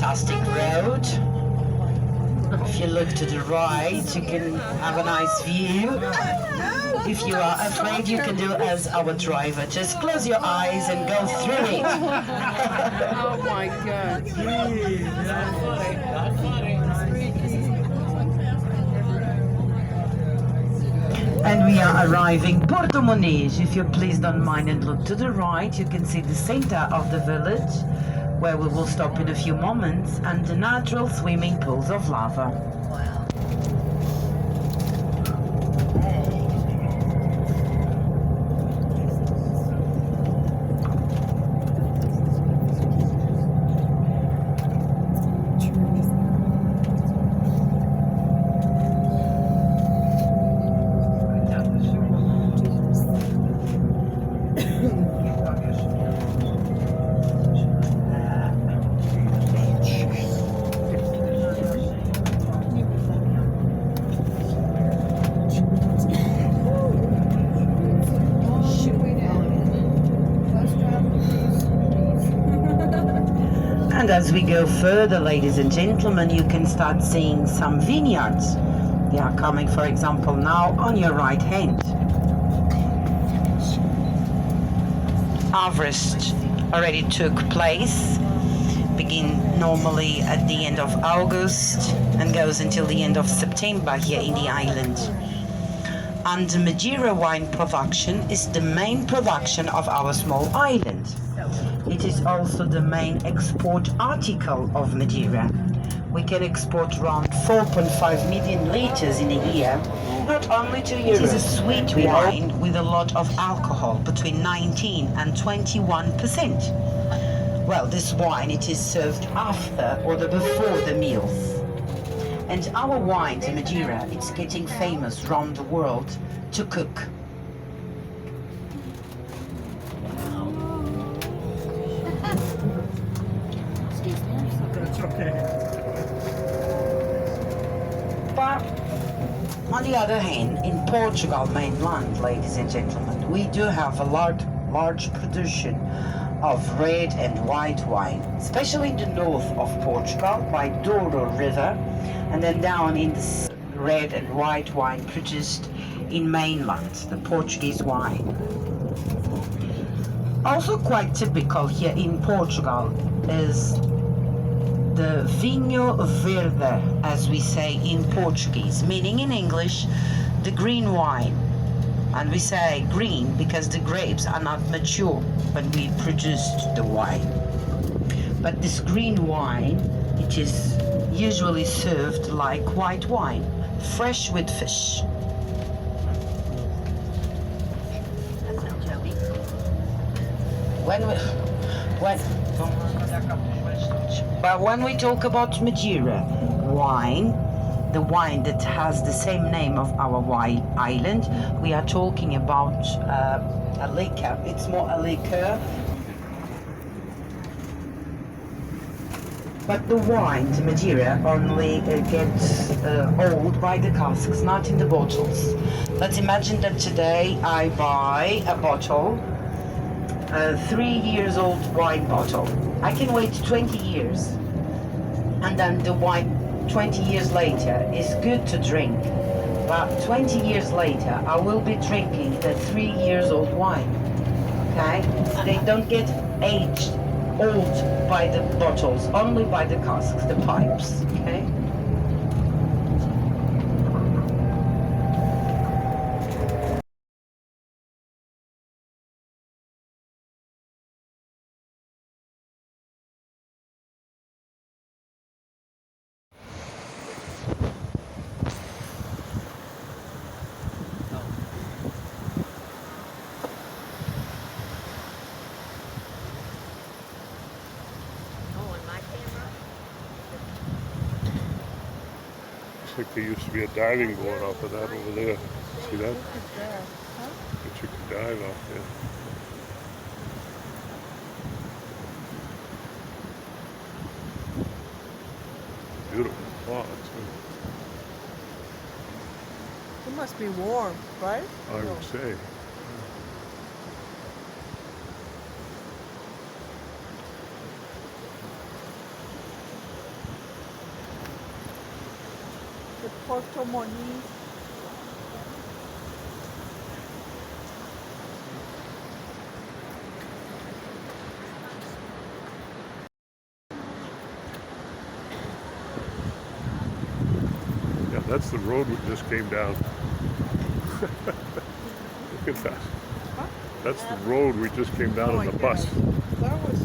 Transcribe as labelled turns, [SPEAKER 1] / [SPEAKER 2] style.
[SPEAKER 1] fantastic road. If you look to the right, you can have a nice view. If you are afraid, you can do as our driver. Just close your eyes and go through it.
[SPEAKER 2] Oh my God.
[SPEAKER 1] And we are arriving Porto Moniz. If you please don't mind and look to the right, you can see the center of the village, where we will stop in a few moments, and the natural swimming pools of lava. And as we go further, ladies and gentlemen, you can start seeing some vineyards. They are coming, for example, now on your right hand. Harvest already took place, begin normally at the end of August and goes until the end of September here in the island. And the Madeira wine production is the main production of our small island. It is also the main export article of Madeira. We can export around 4.5 million liters in a year, not only to Europe. It is a sweet wine with a lot of alcohol, between 19 and 21%. Well, this wine, it is served after or before the meals. And our wine, the Madeira, it's getting famous around the world to cook. But on the other hand, in Portugal mainland, ladies and gentlemen, we do have a large production of red and white wine, especially in the north of Portugal by Douro River, and then down in the red and white wine produced in mainland, the Portuguese wine. Also quite typical here in Portugal is the vinho verde, as we say in Portuguese, meaning in English, the green wine. And we say green because the grapes are not mature when we produced the wine. But this green wine, it is usually served like white wine, fresh with fish. When we talk about Madeira wine, the wine that has the same name of our island, we are talking about a liquor. It's more a liquor. But the wine, the Madeira, only gets old by the casks, not in the bottles. Let's imagine that today I buy a bottle, a 3 years old wine bottle. I can wait 20 years, and then the wine 20 years later is good to drink. But 20 years later, I will be drinking the 3 years old wine. Okay? They don't get aged old by the bottles, only by the casks, the pipes. Okay?
[SPEAKER 3] Looks like there used to be a diving board off of that over there. See that? That you could dive off there. Beautiful spot too.
[SPEAKER 2] It must be warm, right?
[SPEAKER 3] I would say.
[SPEAKER 2] Porto Moniz.
[SPEAKER 3] Yeah, that's the road we just came down. Look at that.
[SPEAKER 2] Huh?
[SPEAKER 3] That's the road we just came down
[SPEAKER 2] Oh
[SPEAKER 3] on
[SPEAKER 2] my
[SPEAKER 3] the bus.
[SPEAKER 2] God. That was